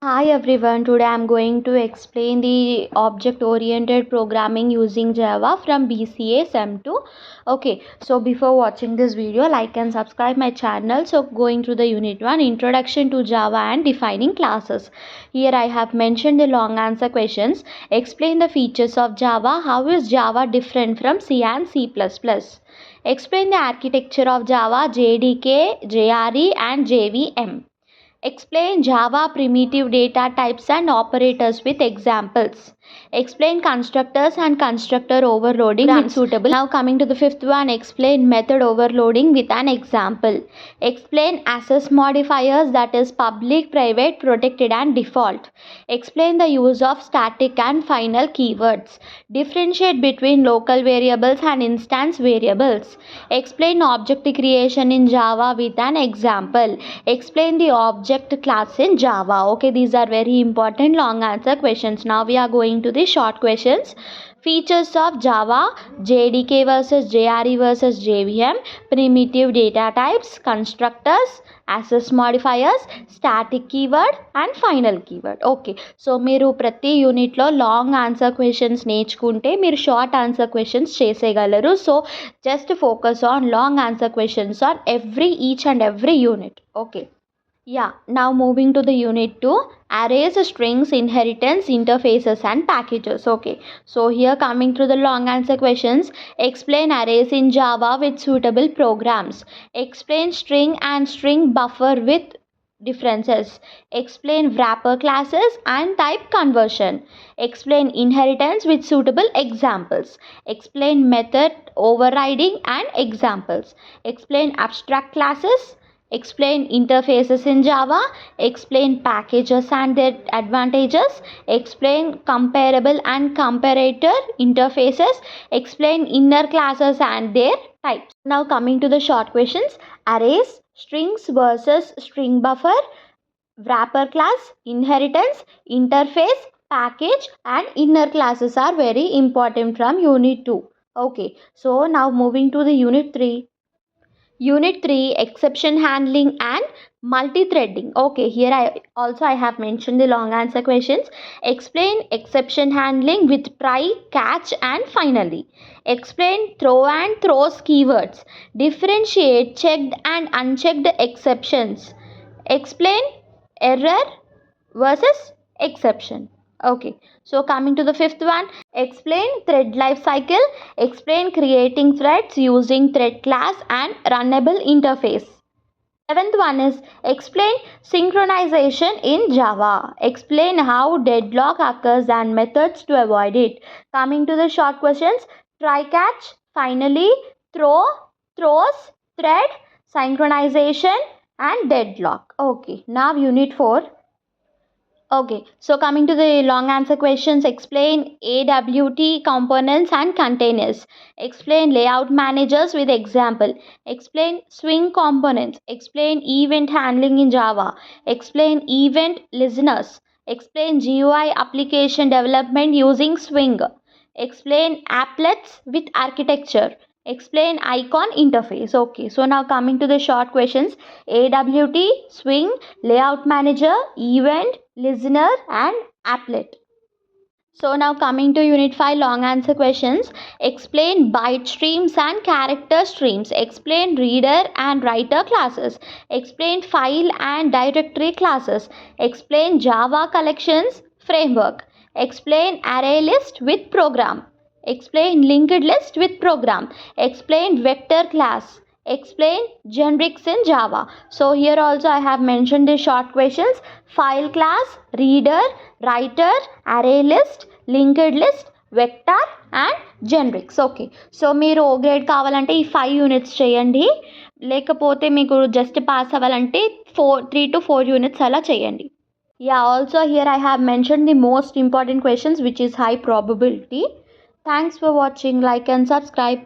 Hi everyone, today I'm going to explain the object oriented programming using Java from BCA Sem 2. Okay, so before watching this video, like and subscribe my channel. So going through the unit 1, introduction to Java and defining classes. Here I have mentioned the long answer questions. Explain the features of Java. How is Java different from C and C++? Explain the architecture of Java, JDK, JRE and JVM. Explain Java primitive data types and operators with examples. Explain constructors and constructor overloading with suitable. Now coming to the fifth one, explain method overloading with an example. Explain access modifiers, that is public, private, protected and default. Explain the use of static and final keywords. Differentiate between local variables and instance variables. Explain object creation in Java with an example. Explain the object class in Java. Okay, these are very important long answer questions. Now we are going to the short questions. Features of Java, JDK versus JRE versus JVM, primitive data types, constructors, access modifiers, static keyword and final keyword. Okay, so మీరు ప్రతి యూనిట్లో long answer questions నేర్చుకుంటే మీరు short answer questions చేసేయగలరు. So just focus on long answer questions on each and every unit. Okay. Yeah, now moving to the unit 2, arrays, strings, inheritance, interfaces and packages. Okay, so here coming to the long answer questions. Explain arrays in Java with suitable programs. Explain string and string buffer with differences. Explain wrapper classes and type conversion. Explain inheritance with suitable examples. Explain method overriding and examples. Explain abstract classes. Explain interfaces in Java. Explain packages and their advantages. Explain comparable and comparator interfaces. Explain inner classes and their types. Now coming to the short questions. Arrays, strings versus string buffer, wrapper class, inheritance, interface, package and inner classes are very important from unit 2. Okay, so now moving to the unit 3. Unit 3, exception handling and multi-threading. Okay, here I have mentioned the long answer questions. Explain exception handling with try, catch and finally. Explain throw and throws keywords. Differentiate checked and unchecked exceptions. Explain error versus exception. Okay, so coming to the fifth one, explain thread life cycle. Explain creating threads using thread class and runnable interface. Seventh one is explain synchronization in Java. Explain how deadlock occurs and methods to avoid it. Coming to the short questions, try catch, finally, throw, throws, thread, synchronization and deadlock. Okay, now unit 4. Okay, so coming to the long answer questions, explain AWT components and containers. Explain layout managers with example. Explain swing components. Explain event handling in Java. Explain event listeners. Explain GUI application development using Swing. Explain applets with architecture. Explain icon interface. Okay, so now coming to the short questions, AWT, swing, layout manager, event, listener and applet. So now coming to unit 5, long answer questions. Explain byte streams and character streams. Explain reader and writer classes. Explain file and directory classes. Explain Java collections framework. Explain array list with program. Explain linked list with program. Explain vector class. Explain generics in Java. So here also I have mentioned the short questions. File class, reader, writer, array list, linked list, vector and generics. Okay, so మీరు O grade కావాలంటే ఈ 5 units చేయండి, లేకపోతే మీకు just pass అవ్వాలంటే 3 to 4 units అలా చేయండి. Yeah, also here I have mentioned the most important questions which is high probability. Thanks for watching. Like and subscribe.